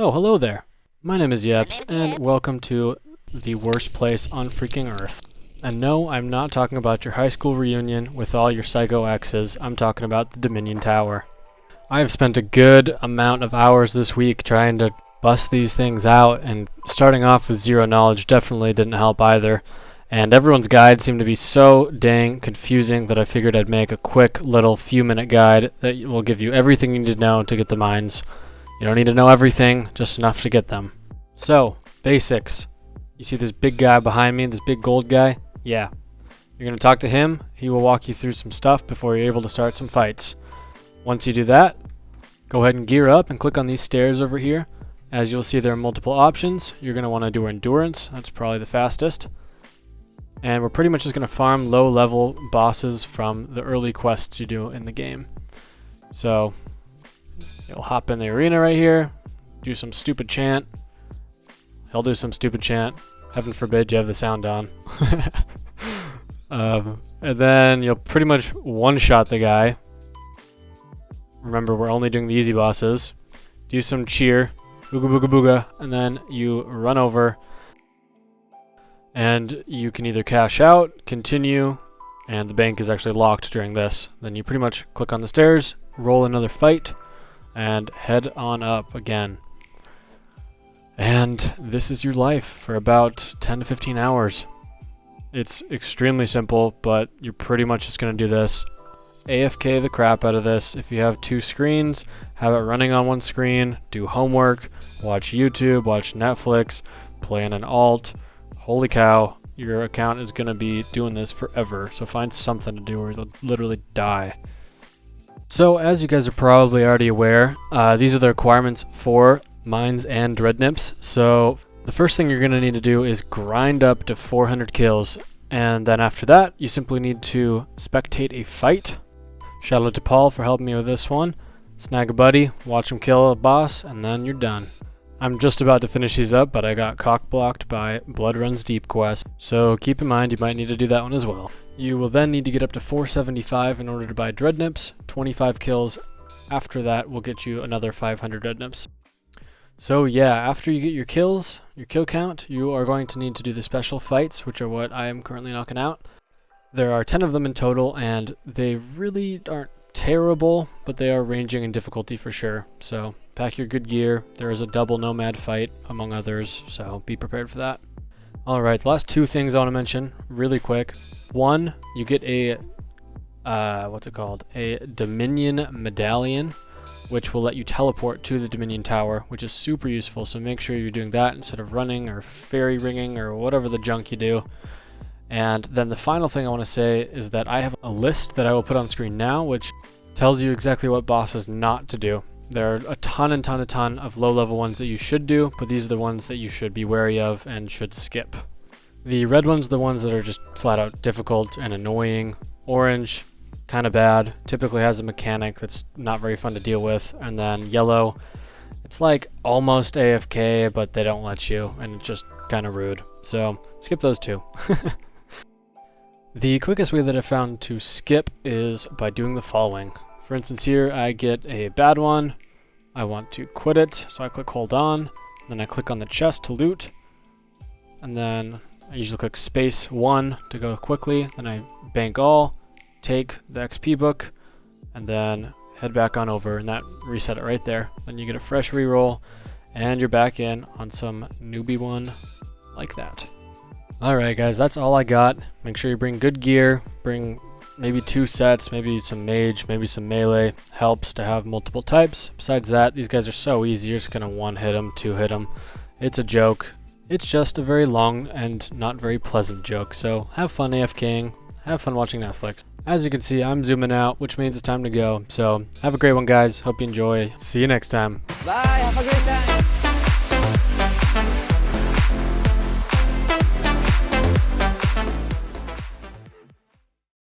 Oh, hello there. My name is Yeps, and welcome to the worst place on freaking Earth. And no, I'm not talking about your high school reunion with all your psycho exes. I'm talking about the Dominion Tower. I have spent a good amount of hours this week trying to bust these things out, and starting off with zero knowledge definitely didn't help either. And everyone's guide seemed to be so dang confusing that I figured I'd make a quick little few-minute guide that will give you everything you need to know to get the mines. You don't need to know everything, just enough to get them. So, basics. You see this big guy behind me, this big gold guy? Yeah. You're going to talk to him. He will walk you through some stuff before you're able to start some fights. Once you do that, go ahead and gear up and click on these stairs over here. As you'll see, there are multiple options. You're going to want to do endurance. That's probably the fastest. And we're pretty much just going to farm low-level bosses from the early quests you do in the game. So, you'll hop in the arena right here, do some stupid chant. He'll do some stupid chant. Heaven forbid you have the sound on. And then you'll pretty much one-shot the guy. Remember, we're only doing the easy bosses. Do some cheer, booga booga booga, and then you run over. And you can either cash out, continue, and the bank is actually locked during this. Then you pretty much click on the stairs, roll another fight, and head on up again. And this is your life for about 10 to 15 hours. It's extremely simple, but you're pretty much just going to do this. AFK the crap out of this. If you have two screens, have it running on one screen, do homework, watch YouTube, watch Netflix, play in an alt. Holy cow, your account is going to be doing this forever, so find something to do or you'll literally die. So, as you guys are probably already aware, these are the requirements for mines and Dreadnips. So, the first thing you're going to need to do is grind up to 400 kills, and then after that, you simply need to spectate a fight. Shout out to Paul for helping me with this one. Snag a buddy, watch him kill a boss, and then you're done. I'm just about to finish these up, but I got cock-blocked by Blood Runs Deep quest, so keep in mind you might need to do that one as well. You will then need to get up to 475 in order to buy Dreadnips. 25 kills after that will get you another 500 Dreadnips. So yeah, after you get your kills, your kill count, you are going to need to do the special fights, which are what I am currently knocking out. There are 10 of them in total, and they really aren't terrible, but they are ranging in difficulty for sure. So pack your good gear. There is a double nomad fight among others, so be prepared for that. Alright, the last two things I want to mention really quick. One, you get a a Dominion medallion, which will let you teleport to the Dominion Tower, which is super useful, so make sure you're doing that instead of running or fairy ringing or whatever the junk you do. And then the final thing I want to say is that I have a list that I will put on screen now, which tells you exactly what bosses not to do. There are a ton of low-level ones that you should do, but these are the ones that you should be wary of and should skip. The red ones are the ones that are just flat-out difficult and annoying. Orange, kind of bad, typically has a mechanic that's not very fun to deal with. And then yellow, it's like almost AFK, but they don't let you, and it's just kind of rude. So skip those two. The quickest way that I found to skip is by doing the following. For instance, here I get a bad one. I want to quit it, so I click hold on. Then I click on the chest to loot. And then I usually click space 1 to go quickly. Then I bank all, take the XP book, and then head back on over, and that reset it right there. Then you get a fresh reroll, and you're back in on some newbie one like that. Alright guys, that's all I got. Make sure you bring good gear, bring maybe 2 sets, maybe some mage, maybe some melee. Helps to have multiple types. Besides that, these guys are so easy, you're just going to 1-hit them, 2-hit them. It's a joke. It's just a very long and not very pleasant joke, so have fun AFKing, have fun watching Netflix. As you can see, I'm zooming out, which means it's time to go. So have a great one guys, hope you enjoy. See you next time. Bye, have a great time.